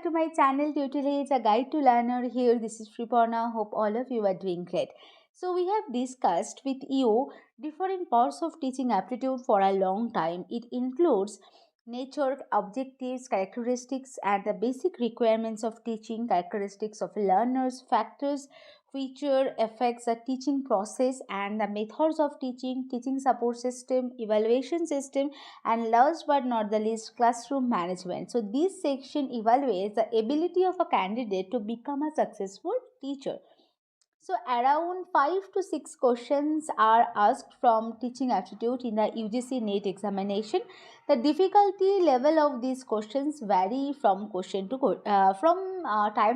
back to my channel Tutelage, a guide to learner. Here, this is Sriparna. Hope all of you are doing great. So, we have discussed with you different parts of teaching aptitude for a long time. It includes nature, objectives, characteristics, and the basic requirements of teaching, characteristics of learners, factors, feature, affects the teaching process, and the methods of teaching, teaching support system, evaluation system, and last but not the least, classroom management. So this section evaluates the ability of a candidate to become a successful teacher. So around 5 to 6 questions are asked from teaching aptitude in the UGC Net examination. The difficulty level of these questions vary from time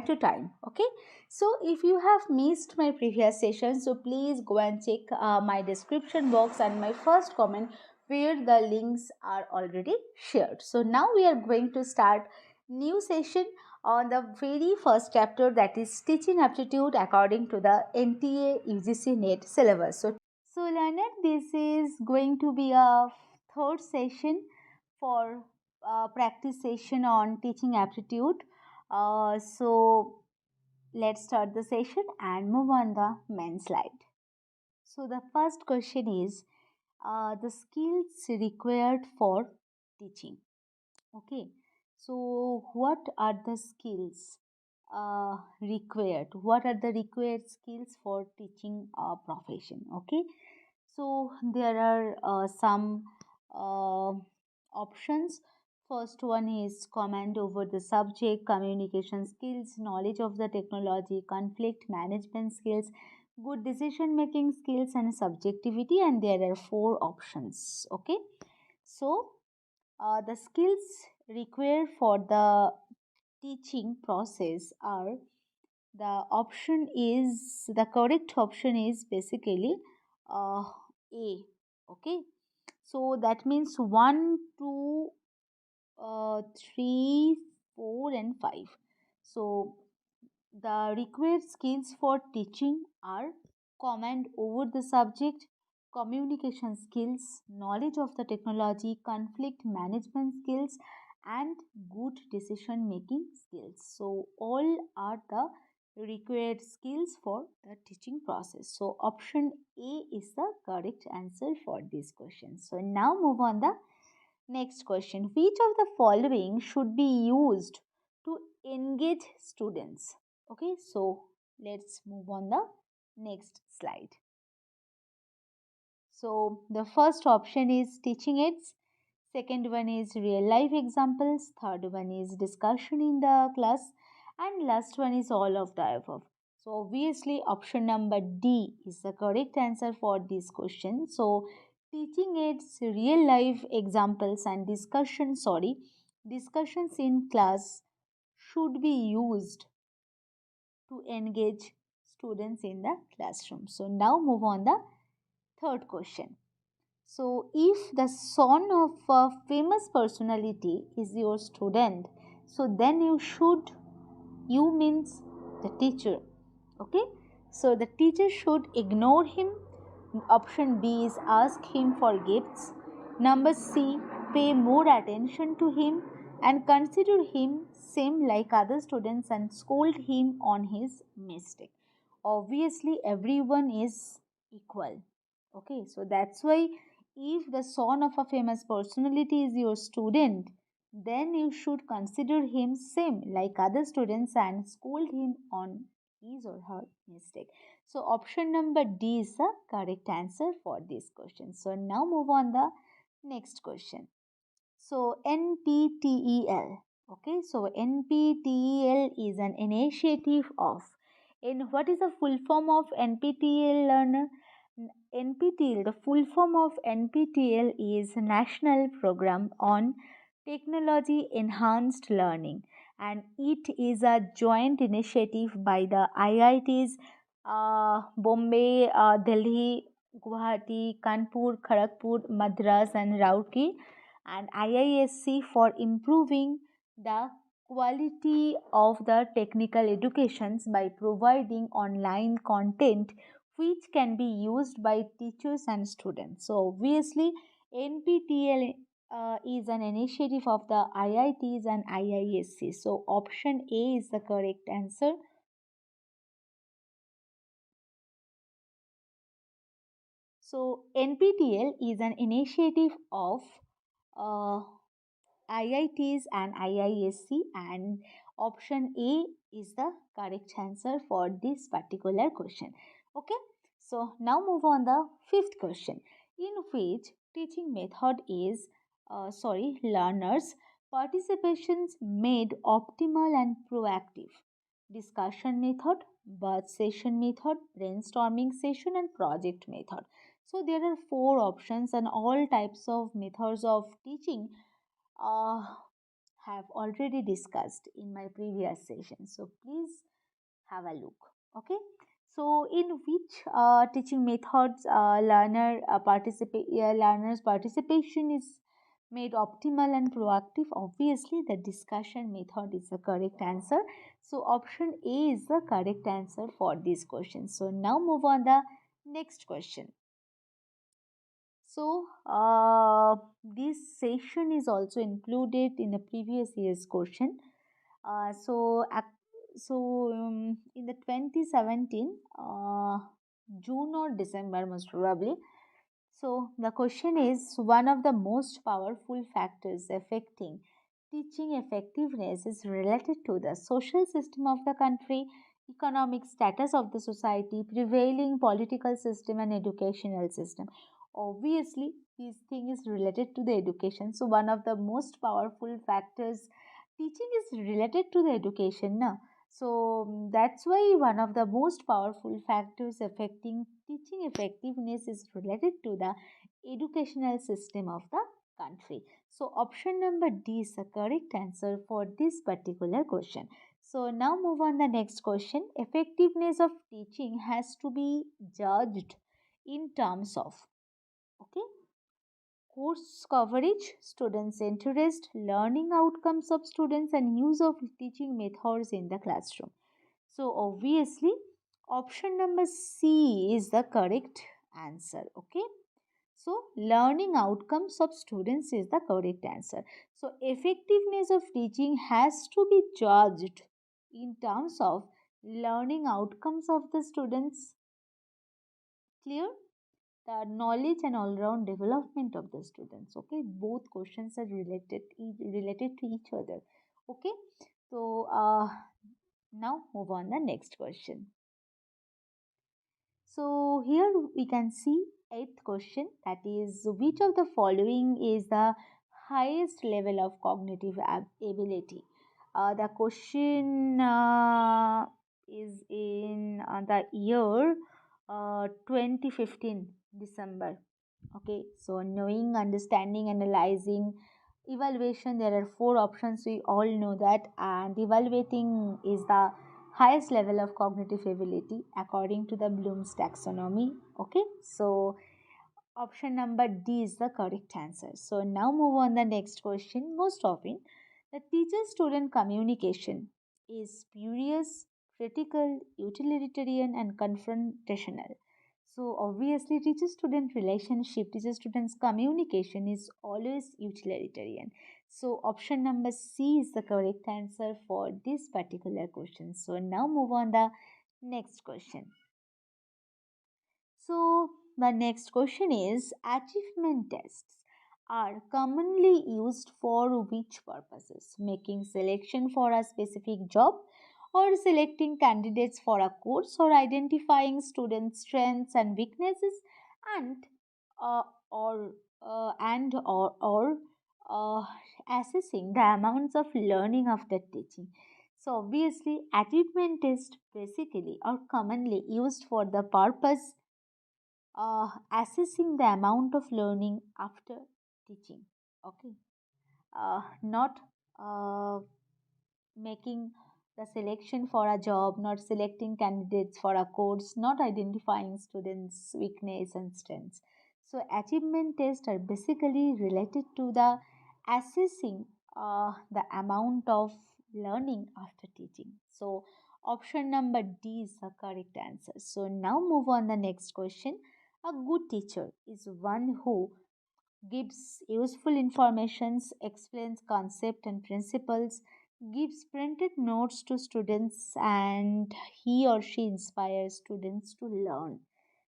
to time. Okay. So if you have missed my previous session, so please go and check my description box and my first comment where the links are already shared. So now we are going to start new session on the very first chapter, that is teaching aptitude according to the NTA UGC Net syllabus. So learner, this is going to be a third session for practice session on teaching aptitude. So let's start the session and move on the main slide. So the first question is the skills required for teaching. Okay, so what are the skills required? What are the required skills for teaching a profession? Okay, so there are some options. First one is command over the subject, communication skills, knowledge of the technology, conflict management skills, good decision making skills, and subjectivity. And there are 4 options. Okay, so the skills required for the teaching process are, the correct option is basically A. Okay, so that means 1, 2, 3, 4, and 5. So the required skills for teaching are command over the subject, communication skills, knowledge of the technology, conflict management skills, and good decision making skills. So all are the required skills for the teaching process. So option A is the correct answer for this question. So now move on the next question. Which of the following should be used to engage students? Okay, so let's move on the next slide. So the first option is teaching aids, second one is real life examples, third one is discussion in the class, and last one is all of the above. So obviously option number D is the correct answer for this question. So teaching aids, real life examples, and discussions in class should be used to engage students in the classroom. So now move on the third question. So if the son of a famous personality is your student, so then you means the teacher. Okay, so the teacher should ignore him. Option B is ask him for gifts. Number C, pay more attention to him and consider him same like other students and scold him on his mistake. Obviously everyone is equal. Okay, so that's why if the son of a famous personality is your student, then you should consider him same like other students and scold him on his or her mistake. So option number D is the correct answer for this question. So now move on the next question. So NPTEL. Okay, so NPTEL is an initiative of. In what is the full form of NPTEL, learner? NPTEL, the full form of NPTEL is National Program on Technology Enhanced Learning, and it is a joint initiative by the IITs Bombay, Delhi, Guwahati, Kanpur, Kharagpur, Madras, and Roorkee, and IISc for improving the quality of the technical educations by providing online content which can be used by teachers and students. So obviously NPTEL is an initiative of the IITs and IISC. So option A is the correct answer. So NPTEL is an initiative of uh, IITs and IISC, and option A is the correct answer for this particular question. Okay, so now move on the fifth question, in which teaching method is learners participations made optimal and proactive. Discussion method, birth session method, brainstorming session, and project method. So there are four options, and all types of methods of teaching uh, have already discussed in my previous session. So please have a look. Okay. So in which teaching methods learners participation is made optimal and proactive? Obviously, the discussion method is the correct answer. So option A is the correct answer for this question. So now move on the next question. So, this session is also included in the previous year's question. Uh, so, ac- so, in the 2017, June or December, most probably. So, the question is, one of the most powerful factors affecting teaching effectiveness is related to the social system of the country, economic status of the society, prevailing political system, and educational system. Obviously, this thing is related to the education. So, one of the most powerful factors teaching is related to the education. Na? So, that's why one of the most powerful factors affecting teaching effectiveness is related to the educational system of the country. So, option number D is the correct answer for this particular question. So, now move on the next question. Effectiveness of teaching has to be judged in terms of, okay, course coverage, students' interest, learning outcomes of students, and use of teaching methods in the classroom. So, obviously, option number C is the correct answer. Okay. So, learning outcomes of students is the correct answer. So, effectiveness of teaching has to be judged in terms of learning outcomes of the students. Clear? The knowledge and all round development of the students. Okay, both questions are related to each other. Okay, so now move on the next question. So here we can see eighth question, that is, which of the following is the highest level of cognitive ability? The question is in the year 2015 December. Okay, so knowing, understanding, analyzing, evaluation, there are four options, we all know that, and evaluating is the highest level of cognitive ability according to the Bloom's taxonomy. Okay, so option number D is the correct answer. So now move on the next question. Most often, the teacher-student communication is spurious, critical, utilitarian, and confrontational. So obviously, teacher-student relationship, teacher-students communication is always utilitarian. So option number C is the correct answer for this particular question. So now move on the next question. So the next question is, achievement tests are commonly used for which purposes? Making selection for a specific job, or selecting candidates for a course, or identifying students' strengths and weaknesses, and uh, or or uh, assessing the amounts of learning after teaching. So obviously, achievement tests basically are commonly used for the purpose assessing the amount of learning after teaching. Okay, not uh, making the selection for a job, not selecting candidates for a course, not identifying students' weakness and strengths. So, achievement tests are basically related to the assessing the amount of learning after teaching. So, option number D is the correct answer. So, now move on the next question. A good teacher is one who gives useful informations, explains concept and principles, gives printed notes to students, and he or she inspires students to learn.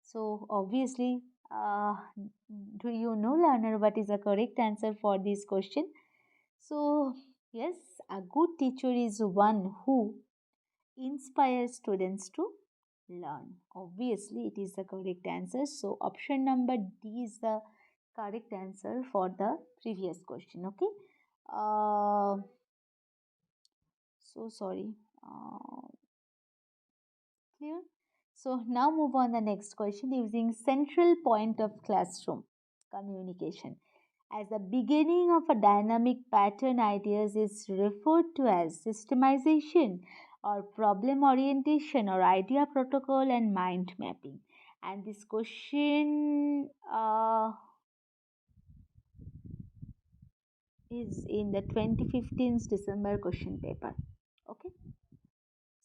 So obviously, do you know, learner, what is the correct answer for this question? So yes, a good teacher is one who inspires students to learn. Obviously, it is the correct answer. So option number D is the correct answer for the previous question. Okay. Uh, so sorry. Uh, Clear? So now move on the next question using central point of classroom communication. As the beginning of a dynamic pattern, ideas is referred to as systemization or problem orientation or idea protocol and mind mapping. And this question is in the 2015 December question paper. Okay.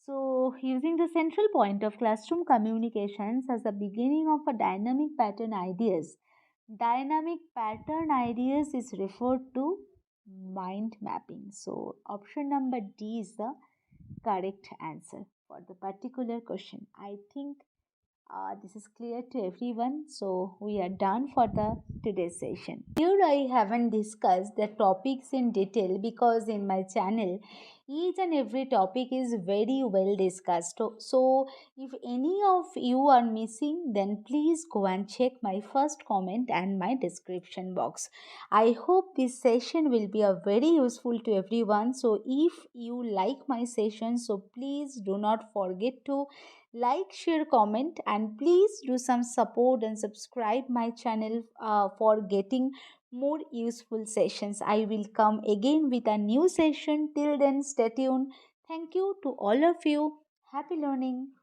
So, using the central point of classroom communications as the beginning of a dynamic pattern ideas is referred to mind mapping. So, option number D is the correct answer for the particular question. I think this is clear to everyone. So we are done for the today's session. Here I haven't discussed the topics in detail because in my channel each and every topic is very well discussed. So if any of you are missing, then please go and check my first comment and my description box. I hope this session will be a very useful to everyone. So if you like my session, so please do not forget to like, share, comment, and please do some support and subscribe my channel for getting more useful sessions. I will come again with a new session. Till then, stay tuned. Thank you to all of you. Happy learning.